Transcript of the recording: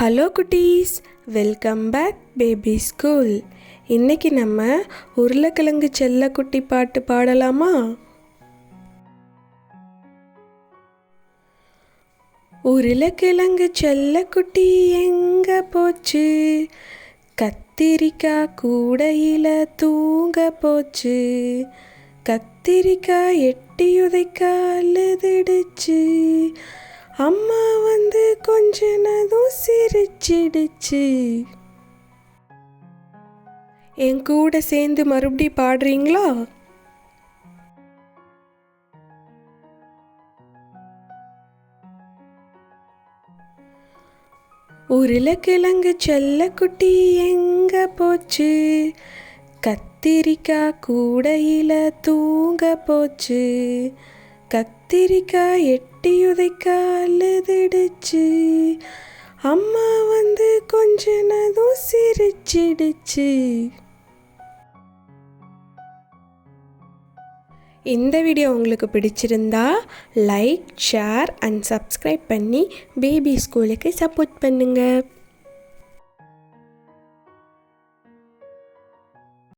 Hello குட்டீஸ், welcome back baby school. இன்னைக்கு நம்ம உருளைக்கிழங்கு செல்லக்குட்டி பாட்டு பாடலாமா? உருளைக்கிழங்கு செல்லக்குட்டி எங்க போச்சு? கத்திரிக்காய் கூடையில தூங்க போச்சு. கத்திரிக்காய் எட்டி உதைக்க அழுதுடுச்சு. அம்மா வந்து கொஞ்ச நேரம் சிரிச்சிடுச்சு. என் கூட சேர்ந்து மறுபடியும் பாடுறீங்களா? உருளைக்கிழங்கு செல்லக்குட்டி எங்க போச்சு? கத்திரிக்காய் கூடையில தூங்க போச்சு. கத்திரிக்காய் எட்டி உதைக்க அழுதுடுச்சு. அம்மா வந்து கொஞ்ச நேரம் சிரிச்சிடுச்சு. இந்த வீடியோ உங்களுக்கு பிடிச்சிருந்தா லைக், ஷேர் அண்ட் சப்ஸ்கிரைப் பண்ணி பேபி ஸ்கூலுக்கு சப்போர்ட் பண்ணுங்கள்.